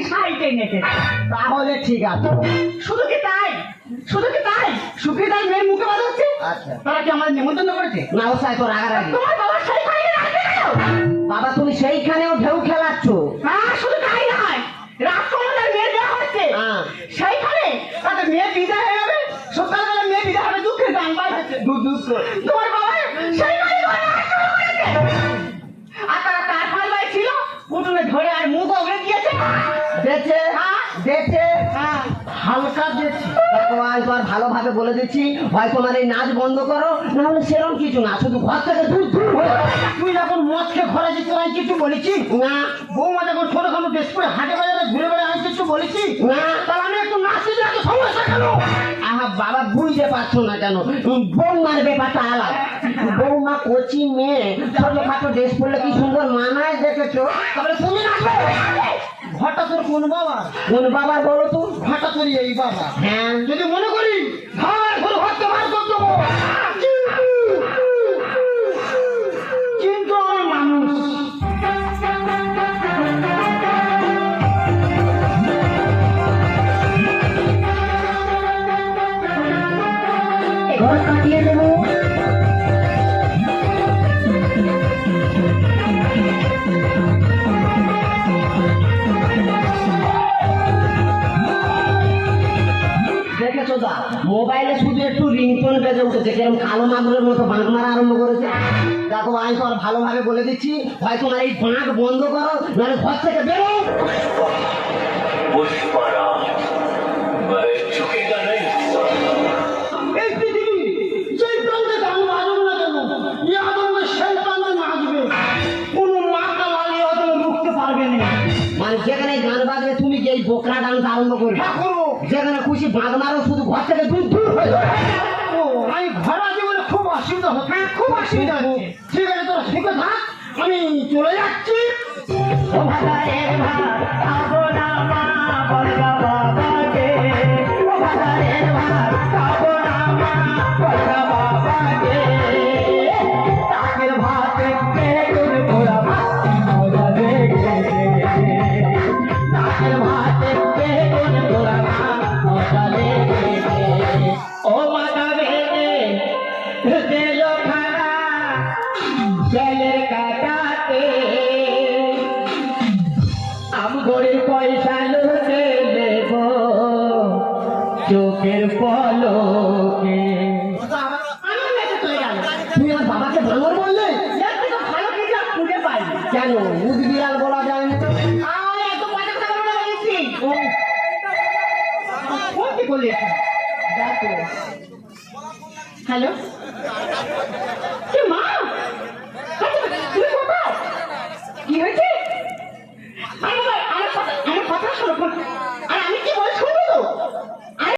সাইডে নেতে। তাহলে ঠিক আছে। শুধু কি তাই, শুধু কি তাই, সুখীদার মেয়ের মুখে বাদ হচ্ছে। আচ্ছা তারা কি আমাদের নিমন্ত্রণ করেছে? না ও সাই তোর রাগারাগি। তোমার বাবা সেইখানে রাখবে কেন? বাবা তুমি সেইখানেও ঢেউ খেলাচ্ছ। হ্যাঁ শুধু তাই নয়, রাজকুমারের মেয়ে দেওয়া হচ্ছে হ্যাঁ। সেইখানে তাদের মেয়ে বিদায় হয়ে যাবে। সকালবেলা মেয়ে বিদায় হবে, দুঃখের গান বাজছে। তোমার বাবা সেইখানে আর তারা তার ফালবাই ছিল, পুতুলে ধরে আর মুখ ওগড়ে দিয়েছে। দেখছে হ্যাঁ দেখছে হ্যাঁ হালকা দেখছি। দেখো আমি তোমার ভালোভাবে বলে দিচ্ছি, হয় তোমার এই নাচ বন্ধ করো, না হলে সেরকম কিছু না, শুধু ঘর থেকে দূর দূর হয়ে যাও। তুই যখন মদ খেয়ে ঘরে যেতে আমি কিছু বলেছি না বৌমা যখন ছোটখাটো বেশ করে হাটে বাজারে ঘুরে বেড়ে আমি কিছু বলেছি না তাহলে আমি একটু নাচতে যাই, এত সমস্যা কেন? আহা বাবা বুঝতে পারছো না কেন, বৌমার ব্যাপারটা আলাদা। বৌমা কচি মেয়ে, ছোটখাটো ড্রেস পরলে কি সুন্দর মানায় দেখেছো। তাহলে তুমি নাচবে। ঘরটা তোর কোন বাবা? কোন বাবা বলো তো? ঘরটা তোর এই বাবা। হ্যাঁ যদি মনে করি ঘর ঘর ঘরতে বার করতে দেবো, কিন্তু আমার মানুষ ঘর কাটিয়ে দেবো। দেখেছো দা মোবাইলে শুধু একটু রিংটোন বেজে উঠেছে, কিরকম কালো মাগুরের মতো বাঁক মারা আরম্ভ করেছে। দেখো আমি তো আর ভালোভাবে বলে দিচ্ছি, হয় তোমার এই বাঁক বন্ধ করো, নাহলে ঘর থেকে বেরো। पुष्पराज मैं झुकेगा नहीं। এই পৃথিবী যেই প্রান্তে গান বাজুক না কেন, এই আদমকে সেই প্রান্তে নাচবে। কোনো মাথা লাগিয়ে হয়তো রুখতে পারবে না। মানে যেখানে গান বাজবে তুমি গিয়ে এই বোকরা ডান্স আরম্ভ করবে, হ্যাঁ করবো। যেখানে খুশি বাঁক মারো, শুধু ঘর থেকে দূর দূর হয়ে যাবে। ও আমি ঘর আছি বলে খুব অসুবিধা হচ্ছে। খুব অসুবিধা হচ্ছে। ঠিক আছে তোরা সুখে থাক, আমি চলে যাচ্ছি। ও ভাগাড়ের ভাগ খাবো না মা বলগা বাবাকে, ও ভাগাড়ের ভাগ খাবো না মা বলগা বাবাকে। তাকের ভাতে বেগুন পোড়া ভাত মজা লেগেছে, তাকের ভাতে বেগুন পোড়া ভাত মজা লেগেছে। ও মাথা ভেঙে তেল খানা জলের কাটাতে, আমগরের পয়সা লুটে নেব চোখের পলকে। আমার কাছে চলে গেল। তুমি আমার বাবাকে ভাঙর বললে এর থেকে ভালো কিছু আর খুঁজে পাই না। কেন? মুখ বিড়াল বলা যায় না। আর এত বাজে কথা বলে বলেছি। ফোন কি করলি? হ্যালো